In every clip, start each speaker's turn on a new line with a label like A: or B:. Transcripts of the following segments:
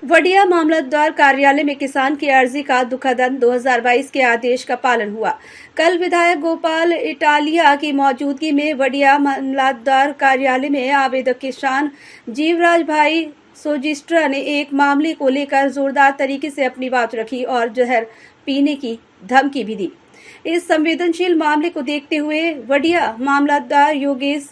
A: वडिया मामलतदार कार्यालय में किसान की अर्जी का दुखद अंत 2022 के आदेश का पालन हुआ। कल विधायक गोपाल इटालिया की मौजूदगी में वडिया मामलतदार कार्यालय में आवेदक किसान जीवराज भाई सोजिस्ट्रा ने एक मामले को लेकर जोरदार तरीके से अपनी बात रखी और जहर पीने की धमकी भी दी। इस संवेदनशील मामले को देखते हुए वडिया मामलतदार योगेश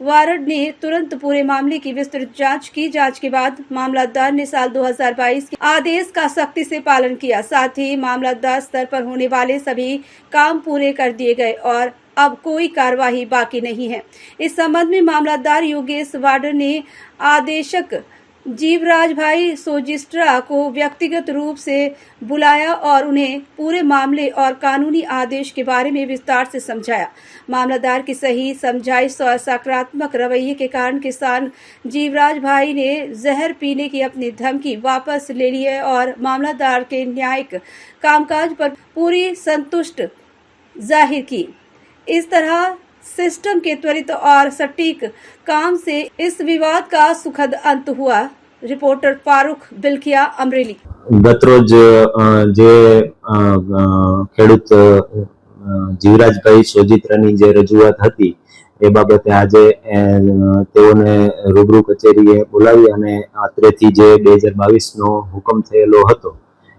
A: वारड ने तुरंत पूरे मामले की विस्तृत जांच की। जांच के बाद मामलतदार ने साल 2022 के आदेश का सख्ती से पालन किया। साथ ही मामलतदार स्तर पर होने वाले सभी काम पूरे कर दिए गए और अब कोई कार्यवाही बाकी नहीं है। इस संबंध में मामलतदार योगेश वार्ड ने आदेशक जीवराज भाई सोजिस्ट्रा को व्यक्तिगत रूप से बुलाया और उन्हें पूरे मामले और कानूनी आदेश के बारे में विस्तार से समझाया। मामलतदार की सही समझाइश और सकारात्मक रवैये के कारण किसान जीवराज भाई ने जहर पीने की अपनी धमकी वापस ले ली है और मामलतदार के न्यायिक कामकाज पर पूरी संतुष्ट जाहिर की। इस तरह सिस्टम के त्वरित और सटीक काम से इस विवाद का सुखद अंत हुआ। रिपोर्टर फारूक बिलखिया, अमरेली।
B: गतरोज जे खेडूत जीवराजभाई सोजित्रानी जे रजूआत हती ए बाबते आजे तेओने रूबरू कचेरीए बोलावी अने आतरेथी जे 2022 नो हुकम थयेलो हतो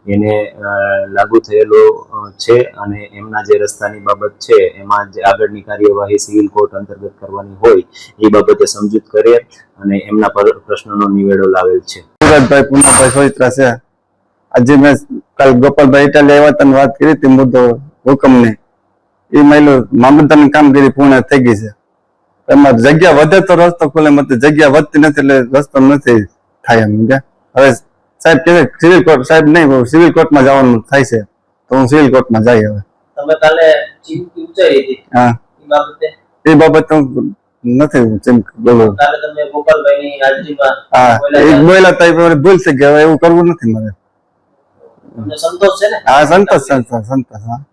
B: એને લાગુ થયેલો છે અને એમના જે રસ્તાની બાબત છે એમાં જે આગળની કાર્યવાહી સિવિલ કોર્ટ અંતર્ગત કરવાની હોય એ બાબતે સમજૂત કરે અને એમના પર પ્રશ્નનો નિવેડો લાવેલ છે।
C: જીવરાજભાઈ પૂર્ણભાઈ સોઈત્રા છે। આજે મેં કાલ ગોપાલભાઈ ઇટાલિયા આવ્યા હતા વાત કરી હતી મુદ્દો હુકમને એ મહિલો મામલતદારની કામગીરી પૂર્ણ થઈ ગઈ છે। એમાં જગ્યા વધે તો રસ્તો ખોલે, મત જગ્યા વધતી નથી એટલે રસ્તો નથી થાય એમ। હવે साहब के सिविल कोर्ट साहब नहीं सिविल कोर्ट में जाવાનું થાય છે તો હું સિવિલ કોર્ટ માં જઈ। હવે
D: તમે કાલે ચીમકી ઉચ્ચારી હતી
C: હા એ બાબત નથી ચીમકી બોલો
D: કાલે તમે ગોપાલભાઈની હાજરીમાં
C: હા એક બોલ્યા તા ભૂલ થઈ ગયા, એવું કરવું નથી મારે।
D: તમને સંતોષ છે ને?
C: હા સંતોષ હા।